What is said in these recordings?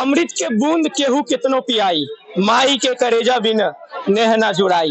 अमृत के बूंद केहू कितनो पियाई, माई के करेजा बिन नेह ना जुड़ाई,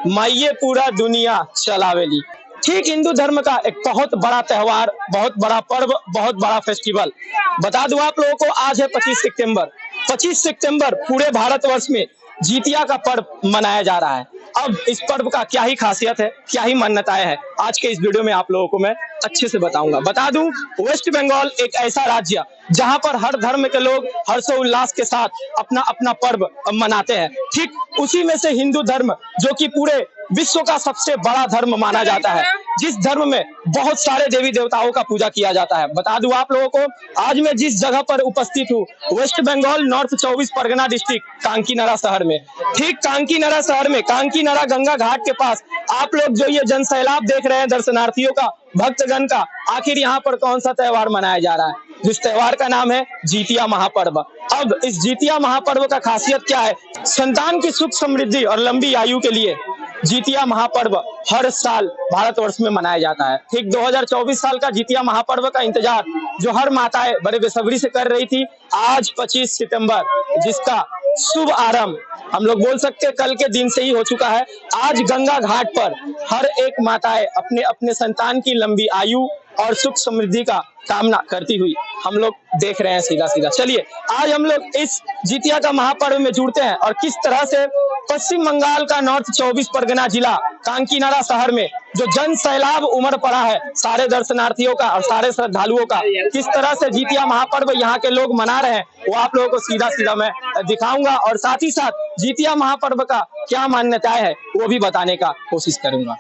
माइये पूरा दुनिया चलावेली। ठीक हिंदू धर्म का एक बहुत बड़ा त्योहार, बहुत बड़ा पर्व, बहुत बड़ा फेस्टिवल। बता दूं आप लोगों को, आज है 25 सितंबर। 25 सितंबर पूरे भारतवर्ष में जितिया का पर्व मनाया जा रहा है। अब इस पर्व का क्या ही खासियत है, क्या ही मान्यताएं हैं, आज के इस वीडियो में आप लोगों को मैं अच्छे से बताऊंगा। बता दूं, वेस्ट बंगाल एक ऐसा राज्य जहां पर हर धर्म के लोग हर्षोल्लास के साथ अपना अपना पर्व मनाते हैं। ठीक उसी में से हिंदू धर्म, जो कि पूरे विश्व का सबसे बड़ा धर्म माना जाता है, जिस धर्म में बहुत सारे देवी देवताओं का पूजा किया जाता है। बता दूं आप लोगों को, आज मैं जिस जगह पर उपस्थित हूँ, west Bengal north 24 Pargana district Kankinara शहर में। ठीक कांकीनारा शहर में, कांकीनारा गंगा घाट के पास आप लोग जो ये जनसैलाब देख रहे हैं दर्शनार्थियों का, भक्तगण का, आखिर यहाँ पर कौन सा त्योहार मनाया जा रहा है, जिस त्योहार का नाम है जितिया महापर्व। अब इस जितिया महापर्व का खासियत क्या है? संतान की सुख समृद्धि और लंबी आयु के लिए जितिया महापर्व हर साल भारतवर्ष में मनाया जाता है। ठीक 2024 साल का जितिया महापर्व का इंतजार जो हर माताएं बड़े बेसब्री से कर रही थी, आज 25 सितंबर जिसका शुभ आरंभ हम लोग बोल सकते हैं कल के दिन से ही हो चुका है। आज गंगा घाट पर हर एक माताएं अपने अपने संतान की लंबी आयु और सुख समृद्धि का कामना करती हुई हम लोग देख रहे हैं सीधा सीधा। चलिए आज हम लोग इस जितिया का महापर्व में जुड़ते हैं और किस तरह से पश्चिम बंगाल का नॉर्थ 24 परगना जिला कांकीनारा शहर में जो जन सैलाब उमड़ पड़ा है सारे दर्शनार्थियों का और सारे श्रद्धालुओं का, किस तरह से जितिया महापर्व यहाँ के लोग मना रहे हैं, वो आप लोगों को सीधा सीधा मैं दिखाऊंगा और साथ ही साथ जितिया महापर्व का क्या मान्यताएं है वो भी बताने का कोशिश करूंगा।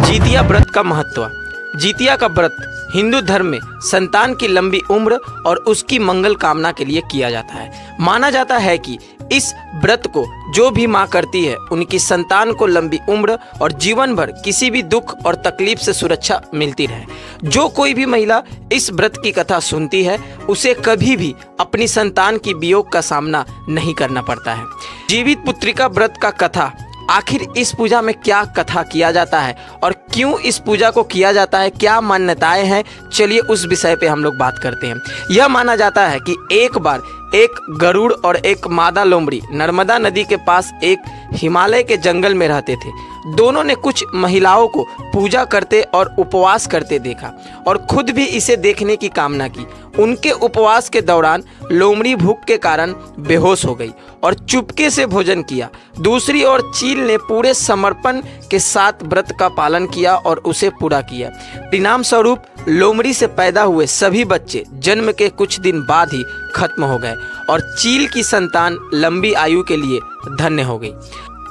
जितिया व्रत का महत्व। जितिया का व्रत हिंदू धर्म में संतान की लंबी उम्र और उसकी मंगल कामना के लिए किया जाता है। माना जाता है कि इस व्रत को जो भी माँ करती है उनकी संतान को लंबी उम्र और जीवन भर किसी भी दुख और तकलीफ से सुरक्षा मिलती रहे। जो कोई भी महिला इस व्रत की कथा सुनती है उसे कभी भी अपनी संतान की वियोग का सामना नहीं करना पड़ता है। जीवित पुत्रिका व्रत का कथा, आखिर इस पूजा में क्या कथा किया जाता है और क्यों इस पूजा को किया जाता है, क्या मान्यताएं हैं, चलिए उस विषय पे हम लोग बात करते हैं। यह माना जाता है कि एक बार एक गरुड़ और एक मादा लोमड़ी नर्मदा नदी के पास एक हिमालय के जंगल में रहते थे। दोनों ने कुछ महिलाओं को पूजा करते और उपवास करते देखा और खुद भी इसे देखने की कामना की। उनके उपवास के दौरान लोमड़ी भूख के कारण बेहोश हो गई और चुपके से भोजन किया। दूसरी ओर चील ने पूरे समर्पण के साथ व्रत का पालन किया और उसे पूरा किया। परिणाम स्वरूप लोमड़ी से पैदा हुए सभी बच्चे जन्म के कुछ दिन बाद ही खत्म हो गए और चील की संतान लंबी आयु के लिए धन्य हो गई।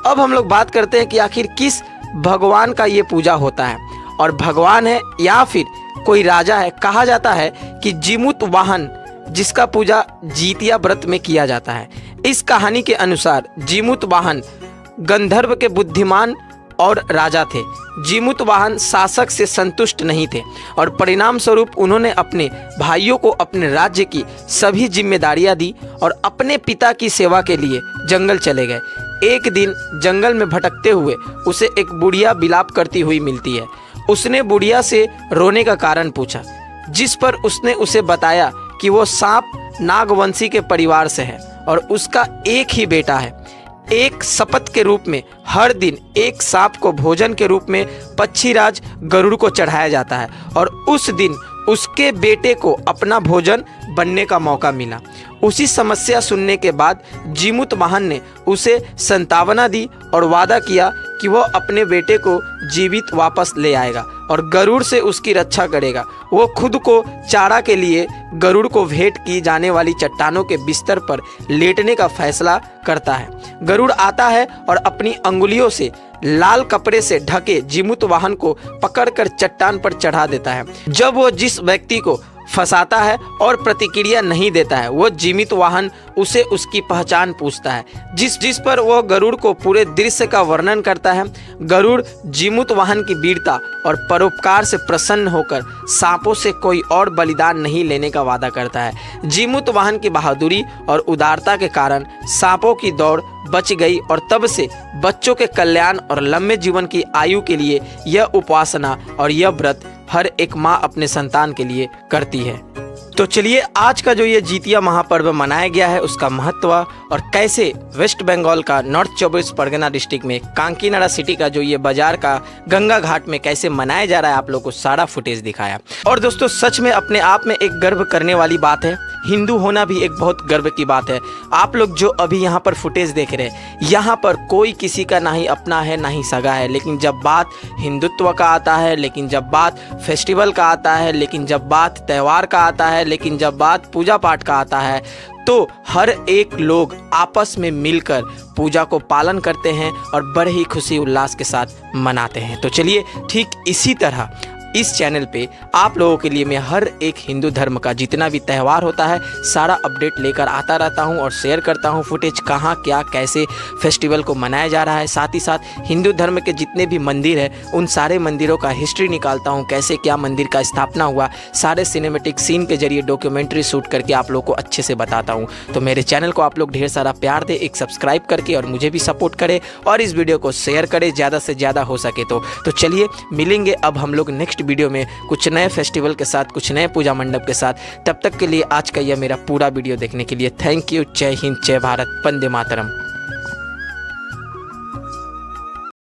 अब हम लोग बात करते हैं कि आखिर किस भगवान का ये पूजा होता है, और भगवान है या फिर कोई राजा है। कहा जाता है कि जीमूत वाहन जिसका पूजा जितिया व्रत में किया जाता है। इस कहानी के अनुसार जीमूत वाहन गंधर्व के बुद्धिमान और राजा थे। जीमूत वाहन शासक से संतुष्ट नहीं थे और परिणाम स्वरूप उन्होंने अपने भाइयों को अपने राज्य की सभी जिम्मेदारियां दी और अपने पिता की सेवा के लिए जंगल चले गए। एक दिन जंगल में भटकते हुए उसे एक बुढ़िया विलाप करती हुई मिलती है। उसने बुढ़िया से रोने का कारण पूछा, जिस पर उसने उसे बताया कि वो सांप नागवंशी के परिवार से है और उसका एक ही बेटा है। एक शपथ के रूप में हर दिन एक सांप को भोजन के रूप में पक्षीराज गरुड़ को चढ़ाया जाता है और उस दिन उसके बेटे को अपना भोजन बनने का मौका मिला। उसी समस्या सुनने के बाद जीमूत वाहन ने उसे संतावना दी और वादा किया कि वह अपने बेटे को जीवित वापस ले आएगा और गरुड़ से उसकी रक्षा करेगा। वो खुद को चारा के लिए गरुड़ को भेंट की जाने वाली चट्टानों के बिस्तर पर लेटने का फैसला करता है। गरुड़ आता है और अपनी अंगुलियों से लाल कपड़े से ढके जीमूत वाहन को पकड़कर चट्टान पर चढ़ा देता है। जब वो जिस व्यक्ति को फंसाता है और प्रतिक्रिया नहीं देता है। वो जीवित वाहन उसे उसकी पहचान पूछता है, जिस पर वह गरुड़ को पूरे दृश्य का वर्णन करता है। गरुड़ जीवित वाहन की वीरता और परोपकार से प्रसन्न होकर सांपों से कोई और बलिदान नहीं लेने का वादा करता है। जीवित वाहन की बहादुरी और उदारता के कारण सांपों की दौड़ बच गई और तब से बच्चों के कल्याण और लंबे जीवन की आयु के लिए यह उपासना और यह व्रत हर एक माँ अपने संतान के लिए करती है। तो चलिए आज का जो ये जितिया महापर्व मनाया गया है उसका महत्व और कैसे वेस्ट बंगाल का नॉर्थ 24 परगना डिस्ट्रिक्ट में कांकीनाडा सिटी का जो ये बाजार का गंगा घाट में कैसे मनाया जा रहा है, आप लोगों को सारा फुटेज दिखाया। और दोस्तों सच में अपने आप में एक गर्व करने वाली बात है, हिंदू होना भी एक बहुत गर्व की बात है। आप लोग जो अभी यहाँ पर फुटेज देख रहे हैं, यहाँ पर कोई किसी का ना ही अपना है ना ही सगा है, लेकिन जब बात हिंदुत्व का आता है, लेकिन जब बात फेस्टिवल का आता है, लेकिन जब बात त्यौहार का आता है, लेकिन जब बात पूजा पाठ का आता है, तो हर एक लोग आपस में मिलकर पूजा को पालन करते हैं और बड़े ही खुशी उल्लास के साथ मनाते हैं। तो चलिए ठीक इसी तरह इस चैनल पे आप लोगों के लिए मैं हर एक हिंदू धर्म का जितना भी त्यौहार होता है सारा अपडेट लेकर आता रहता हूं और शेयर करता हूं फुटेज, कहां क्या कैसे फेस्टिवल को मनाया जा रहा है। साथ ही साथ हिंदू धर्म के जितने भी मंदिर हैं उन सारे मंदिरों का हिस्ट्री निकालता हूं, कैसे क्या मंदिर का स्थापना हुआ, सारे सिनेमेटिक सीन के जरिए डॉक्यूमेंट्री शूट करके आप लोग को अच्छे से बताता हूँ। तो मेरे चैनल को आप लोग ढेर सारा प्यार दे, एक सब्सक्राइब करके और मुझे भी सपोर्ट करें और इस वीडियो को शेयर करें ज़्यादा से ज़्यादा हो सके तो चलिए मिलेंगे अब हम लोग नेक्स्ट वीडियो में कुछ नए फेस्टिवल के साथ, कुछ नए पूजा मंडप के साथ। तब तक के लिए आज का यह मेरा पूरा वीडियो देखने के लिए थैंक यू। जय हिंद, जय भारत, वंदे मातरम।